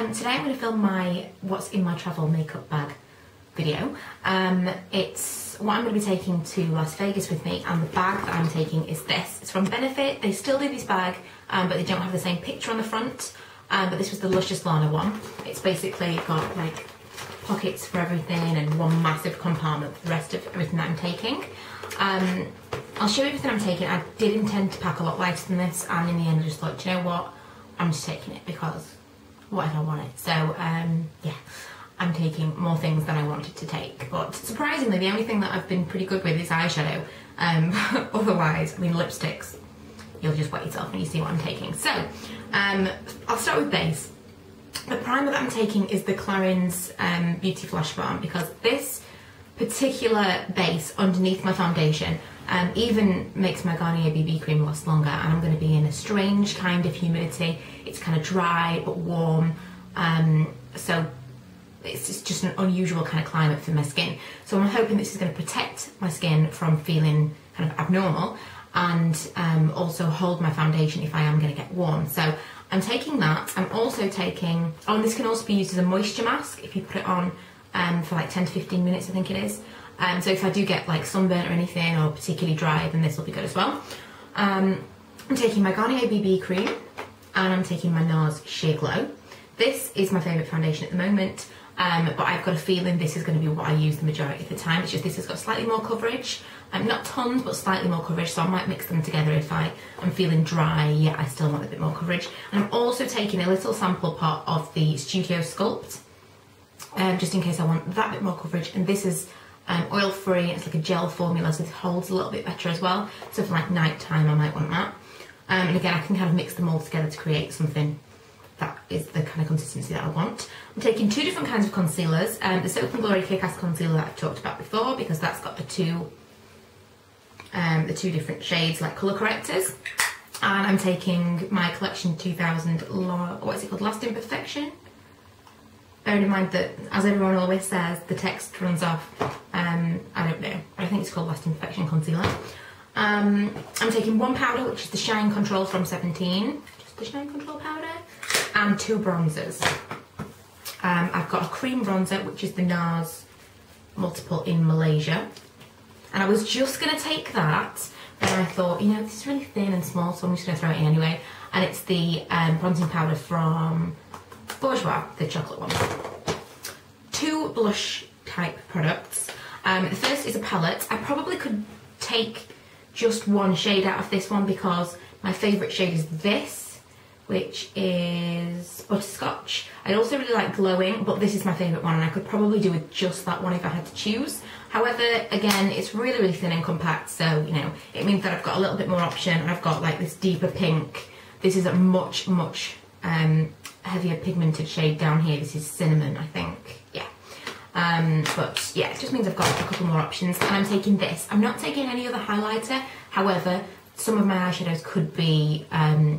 Today I'm going to film my what's in my travel makeup bag video. It's what I'm going to be taking to Las Vegas with me, and the bag that I'm taking is this. It's from Benefit. They still do this bag, but they don't have the same picture on the front. But this was the Luscious Lana one. It's basically got like pockets for everything and one massive compartment for the rest of everything that I'm taking. I'll show you everything I'm taking. I did intend to pack a lot lighter than this, and in the end I just thought, do you know what? I'm just taking it because what if I want it? So yeah, I'm taking more things than I wanted to take. But surprisingly, the only thing that I've been pretty good with is eyeshadow. Otherwise, I mean, lipsticks, you'll just wet yourself when you see what I'm taking. So I'll start with base. The primer that I'm taking is the Clarins Beauty Flash Balm, because this particular base underneath my foundation even makes my Garnier BB cream last longer, and I'm going to be in a strange kind of humidity. It's kind of dry but warm, so it's just an unusual kind of climate for my skin. So I'm hoping this is going to protect my skin from feeling kind of abnormal, and also hold my foundation if I am going to get warm. So I'm taking that. I'm also taking, oh, and this can also be used as a moisture mask if you put it on for like 10 to 15 minutes, I think it is. So if I do get like sunburn or anything, or particularly dry, then this will be good as well. I'm taking my Garnier BB cream, and I'm taking my NARS Sheer Glow. This is my favourite foundation at the moment, but I've got a feeling this is going to be what I use the majority of the time. It's just this has got slightly more coverage, not tons, but slightly more coverage, so I might mix them together if I am feeling dry, yet I still want a bit more coverage. And I'm also taking a little sample pot of the Studio Sculpt, just in case I want that bit more coverage. And this is oil-free, it's like a gel formula, so it holds a little bit better as well. So for like night time, I might want that. And again, I can kind of mix them all together to create something that is the kind of consistency that I want. I'm taking two different kinds of concealers. The Soap & Glory Kick-Ass Concealer that I've talked about before, because that's got the two different shades, like colour correctors. And I'm taking my Collection 2000, what is it called, Lasting Perfection? Bearing in mind that, as everyone always says, the text runs off. I don't know. I think it's called Lasting Perfection Concealer. I'm taking one powder, which is the Shine Control from 17. Just the Shine Control powder. And two bronzers. I've got a cream bronzer, which is the NARS Multiple in Malaysia. And I was just going to take that, but then I thought, you know, this is really thin and small, so I'm just going to throw it in anyway. And it's the bronzing powder from Bourjois, the chocolate one. Two blush type products. The first is a palette. I probably could take just one shade out of this one, because my favourite shade is this, which is Butterscotch. I also really like Glowing, but this is my favourite one, and I could probably do with just that one if I had to choose. However, again, it's really, really thin and compact, so, you know, it means that I've got a little bit more option. I've got like this deeper pink. This is a much, much heavier pigmented shade down here. This is Cinnamon, I think. Yeah. But yeah, it just means I've got a couple more options. And I'm taking this. I'm not taking any other highlighter. However, some of my eyeshadows could be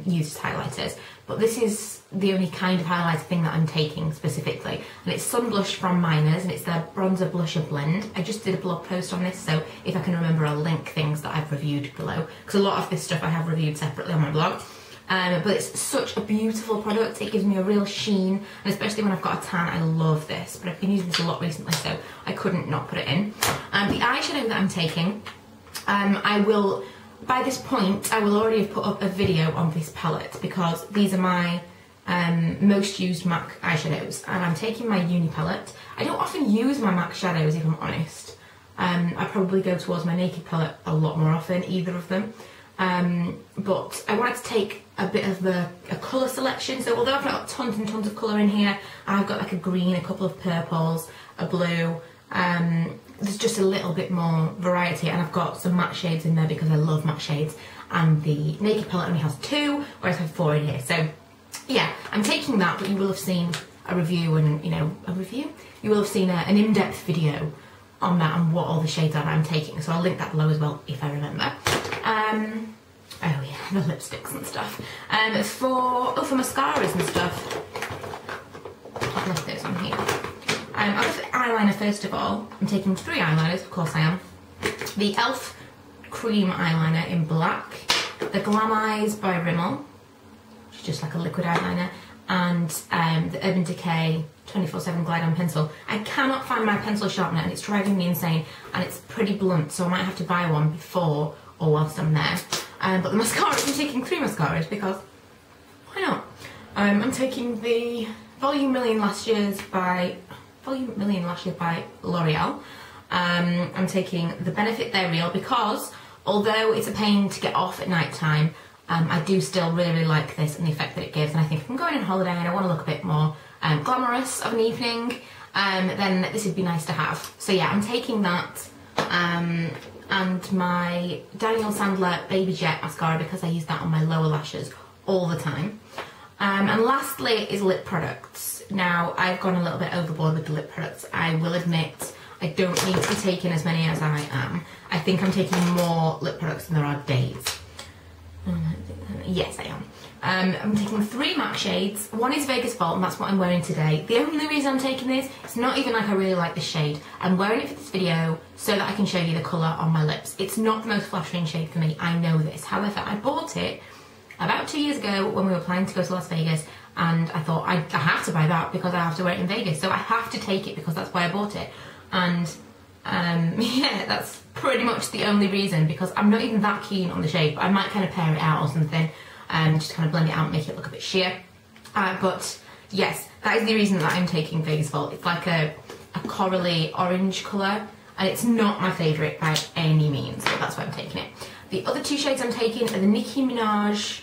used as highlighters. But this is the only kind of highlighter thing that I'm taking specifically. And it's Sun Blush from Miners, and it's their Bronzer Blusher Blend. I just did a blog post on this, so if I can remember, I'll link things that I've reviewed below. Because a lot of this stuff I have reviewed separately on my blog. But it's such a beautiful product. It gives me a real sheen, and especially when I've got a tan, I love this. But I've been using this a lot recently, so I couldn't not put it in. The eyeshadow that I'm taking, I will, by this point, I will already have put up a video on this palette, because these are my most used MAC eyeshadows, and I'm taking my Uni palette. I don't often use my MAC shadows, if I'm honest. I probably go towards my Naked palette a lot more often, either of them. But I wanted to take a bit of a colour selection. So although I've got tons and tons of colour in here, I've got like a green, a couple of purples, a blue. There's just a little bit more variety, and I've got some matte shades in there because I love matte shades. And the Naked palette only has two, whereas I have four in here. So yeah, I'm taking that, but you will have seen a review, and you will have seen an in-depth video on that and what all the shades are that I'm taking. So I'll link that below as well if I remember. Oh yeah, the lipsticks and stuff. For mascaras and stuff, I've left those on here. I'll go for eyeliner first of all. I'm taking three eyeliners, of course I am. The e.l.f. cream eyeliner in black, the Glam Eyes by Rimmel, which is just like a liquid eyeliner, and the Urban Decay 24/7 Glide On pencil. I cannot find my pencil sharpener and it's driving me insane, and it's pretty blunt, so I might have to buy one before or whilst I'm there. But the mascaras, I'm taking 3 mascaras because why not? I'm taking the Volume Million Lashes by L'Oreal. I'm taking the Benefit They're Real because although it's a pain to get off at night time, I do still really like this and the effect that it gives, and I think if I'm going on holiday and I want to look a bit more glamorous of an evening, then this would be nice to have. So yeah, I'm taking that, and my Daniel Sandler Baby Jet mascara because I use that on my lower lashes all the time. And lastly is lip products. Now, I've gone a little bit overboard with the lip products. I will admit I don't need to be taking as many as I am. I think I'm taking more lip products than there are days. Yes, I am. I'm taking 3 MAC shades. One is Vegas Vault, and that's what I'm wearing today. The only reason I'm taking this, it's not even like I really like the shade. I'm wearing it for this video so that I can show you the colour on my lips. It's not the most flattering shade for me, I know this. However, I bought it about 2 years ago when we were planning to go to Las Vegas, and I thought I have to buy that because I have to wear it in Vegas, so I have to take it because that's why I bought it. And yeah, that's pretty much the only reason, because I'm not even that keen on the shade, but I might kind of pair it out or something, just kind of blend it out and make it look a bit sheer. But yes, that is the reason that I'm taking Vegas Vault. It's like a corally orange colour, and it's not my favourite by any means, but that's why I'm taking it. The other 2 shades I'm taking are the Nicki Minaj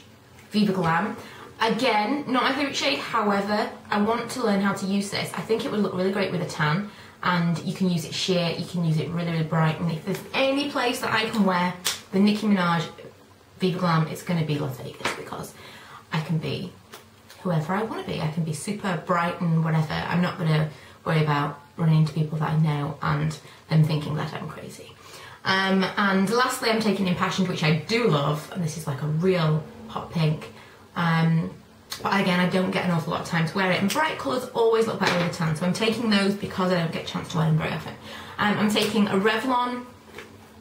Viva Glam. Again, not my favourite shade, however, I want to learn how to use this. I think it would look really great with a tan, and you can use it sheer, you can use it really, really bright, and if there's any place that I can wear the Nicki Minaj Viva Glam, it's going to be Las Vegas, because I can be whoever I want to be. I can be super bright and whatever. I'm not going to worry about running into people that I know and them thinking that I'm crazy. And lastly, I'm taking Impassioned, which I do love, and this is like a real hot pink. But again, I don't get an awful lot of time to wear it, and bright colours always look better with a tan, so I'm taking those because I don't get a chance to wear them very often. I'm taking a Revlon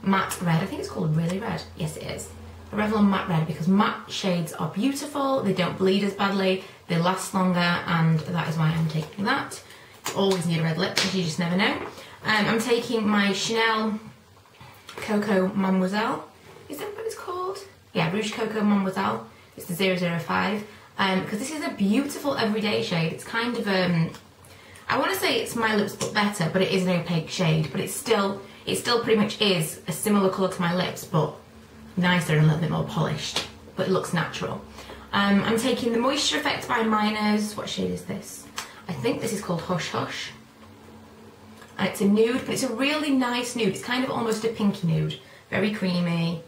Matte Red. I think it's called Really Red. Yes, it is. A Revlon Matte Red, because matte shades are beautiful, they don't bleed as badly, they last longer, and that is why I'm taking that. You always need a red lip because you just never know. I'm taking my Chanel Coco Mademoiselle. Is that what it's called? Yeah, Rouge Coco Mademoiselle. It's the 005. Because this is a beautiful everyday shade. It's kind of, I want to say it's My Lips but better, but it is an opaque shade. But it still pretty much is a similar colour to my lips, but nicer and a little bit more polished. But it looks natural. I'm taking the Moisture Effect by Miners. What shade is this? I think this is called Hush Hush. And it's a nude, but it's a really nice nude. It's kind of almost a pinky nude. Very creamy.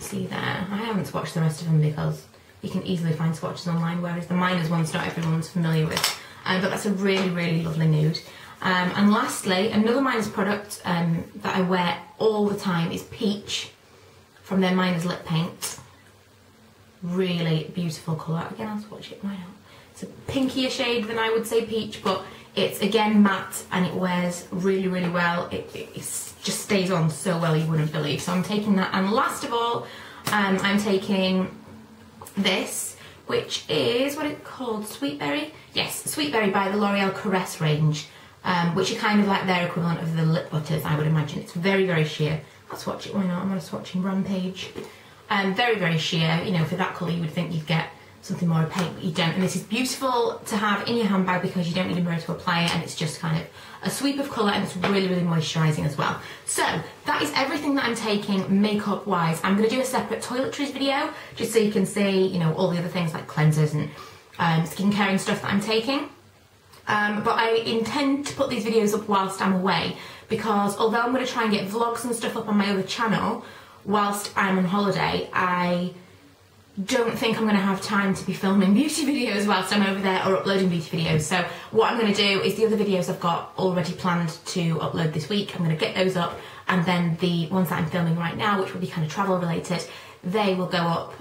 See there. I haven't swatched the rest of them because you can easily find swatches online, whereas the Miners ones not everyone's familiar with. But that's a really, really lovely nude. And lastly, another Miners product that I wear all the time is Peach from their Miners Lip Paint. Really beautiful colour. Again, I'll swatch it, why not? It's a pinkier shade than I would say Peach, but it's again matte and it wears really, really well. It just stays on so well you wouldn't believe. So I'm taking that. And last of all, I'm taking this, which is, what it's called, Sweet Berry? Yes, Sweet Berry by the L'Oreal Caress range, which are kind of like their equivalent of the lip butters, I would imagine. It's very, very sheer. I'll swatch it, why not? I'm on a swatching rampage. Very, very sheer. You know, for that colour you would think you'd get something more opaque, but you don't. And this is beautiful to have in your handbag because you don't need a mirror to apply it, and it's just kind of a sweep of colour, and it's really, really moisturising as well. So that is everything that I'm taking makeup wise. I'm going to do a separate toiletries video just so you can see, you know, all the other things like cleansers and skincare and stuff that I'm taking. But I intend to put these videos up whilst I'm away, because although I'm going to try and get vlogs and stuff up on my other channel whilst I'm on holiday, I don't think I'm going to have time to be filming beauty videos whilst I'm over there or uploading beauty videos. So what I'm going to do is the other videos I've got already planned to upload this week, I'm going to get those up, and then the ones that I'm filming right now, which will be kind of travel related, they will go up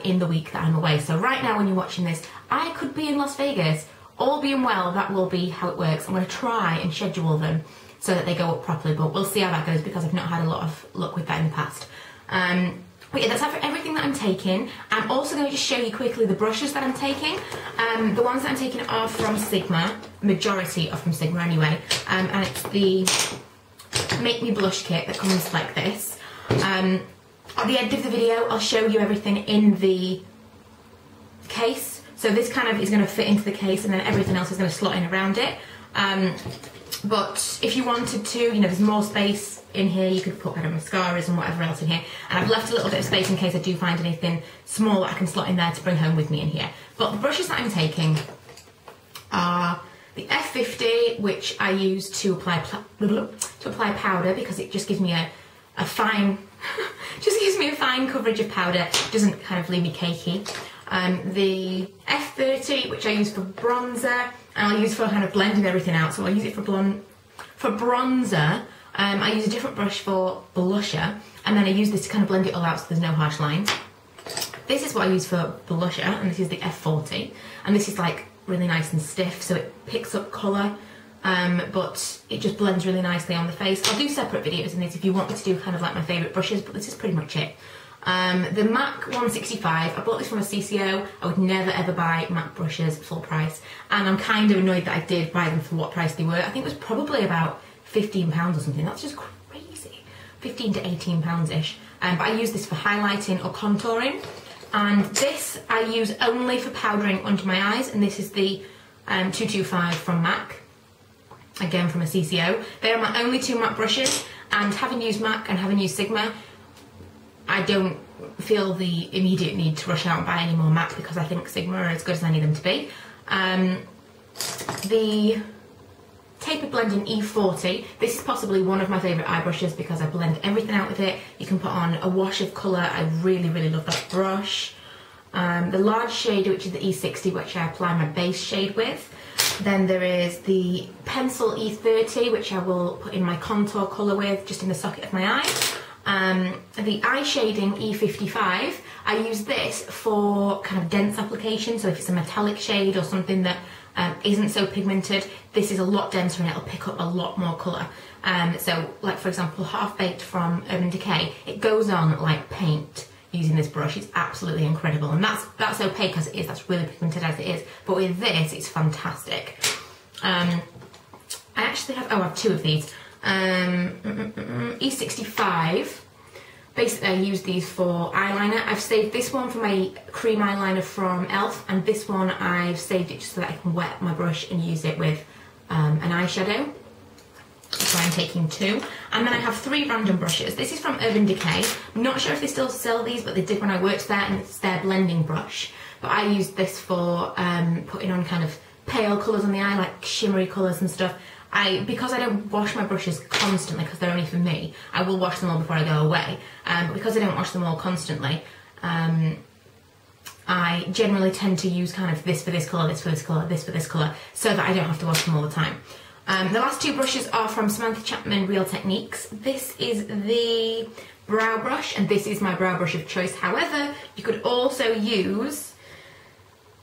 in the week that I'm away. So right now when you're watching this, I could be in Las Vegas. All being well, that will be how it works. I'm going to try and schedule them so that they go up properly, but we'll see how that goes because I've not had a lot of luck with that in the past. But yeah, that's everything that I'm taking. I'm also going to just show you quickly the brushes that I'm taking. The ones that I'm taking are from Sigma. Majority are from Sigma anyway. And it's the Make Me Blush kit that comes like this. At the end of the video, I'll show you everything in the case. So this kind of is going to fit into the case, and then everything else is going to slot in around it. But if you wanted to, you know, there's more space in here. You could put kind of mascaras and whatever else in here. And I've left a little bit of space in case I do find anything small that I can slot in there to bring home with me in here. But the brushes that I'm taking are the F50, which I use to apply powder, because it just gives me a fine, just gives me a fine coverage of powder. It doesn't kind of leave me cakey. The F30, which I use for bronzer, and I'll use for kind of blending everything out. So I'll use it for bronzer. I use a different brush for blusher, and then I use this to kind of blend it all out so there's no harsh lines. This is what I use for blusher, and this is the F40, and this is like really nice and stiff, so it picks up colour, but it just blends really nicely on the face. I'll do separate videos in this if you want me to do kind of like my favourite brushes, but this is pretty much it. The MAC 165, I bought this from a CCO. I would never ever buy MAC brushes full price, and I'm kind of annoyed that I did buy them for what price they were. I think it was probably about £15 or something. That's just crazy. 15 to 18 pounds-ish. But I use this for highlighting or contouring. And this I use only for powdering under my eyes, and this is the 225 from MAC, again from a CCO. They are my only two MAC brushes, and having used MAC and having used Sigma, I don't feel the immediate need to rush out and buy any more MAC, because I think Sigma are as good as I need them to be. The Taper Blending E40, this is possibly one of my favourite eye brushes because I blend everything out with it. You can put on a wash of colour. I really, really love that brush. The large shade, which is the E60, which I apply my base shade with. Then there is the Pencil E30, which I will put in my contour colour with, just in the socket of my eye. The Eye Shading E55, I use this for kind of dense application, so if it's a metallic shade or something that isn't so pigmented, this is a lot denser and it'll pick up a lot more colour. So like for example, Half Baked from Urban Decay, it goes on like paint using this brush. It's absolutely incredible, and that's opaque as it is, that's really pigmented as it is, but with this it's fantastic. I actually have, I have two of these. E65, basically I use these for eyeliner. I've saved this one for my cream eyeliner from e.l.f. and this one I've saved it just so that I can wet my brush and use it with an eyeshadow. So I'm taking two. And then I have three random brushes. This is from Urban Decay. I'm not sure if they still sell these, but they did when I worked there, and it's their blending brush. But I use this for putting on kind of pale colours on the eye, like shimmery colours and stuff. Because I don't wash my brushes constantly, because they're only for me, I will wash them all before I go away. But because I don't wash them all constantly, I generally tend to use kind of this for this colour, this for this colour, this for this colour, so that I don't have to wash them all the time. The last two brushes are from Samantha Chapman Real Techniques. This is the brow brush, and this is my brow brush of choice. However, you could also use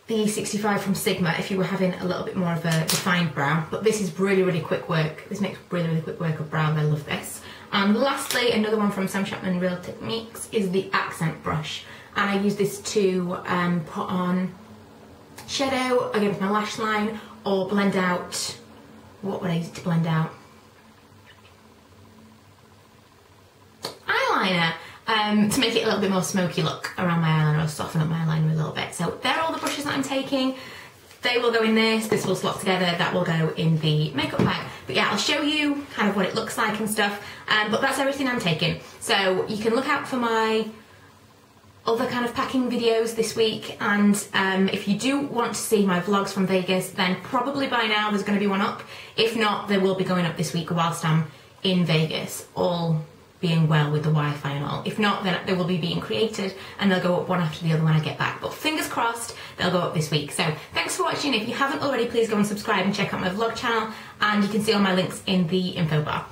the 65 from Sigma if you were having a little bit more of a defined brow, but this is really, really quick work. This makes really, really quick work of brow. I love this. And lastly, another one from Sam Chapman Real Techniques is the accent brush, and I use this to put on shadow against my lash line, or blend out, what would I use it to blend out? Eyeliner. To make it a little bit more smoky look around my eyeliner, or soften up my eyeliner a little bit. So they're all the brushes that I'm taking. They will go in this will slot together, that will go in the makeup bag. But yeah, I'll show you kind of what it looks like and stuff, but that's everything I'm taking. So you can look out for my other kind of packing videos this week, and if you do want to see my vlogs from Vegas, then probably by now there's going to be one up. If not, they will be going up this week whilst I'm in Vegas, all being well with the Wi-Fi and all. If not, then they will be being created and they'll go up one after the other when I get back. But fingers crossed, they'll go up this week. So thanks for watching. If you haven't already, please go and subscribe and check out my vlog channel, and you can see all my links in the info bar.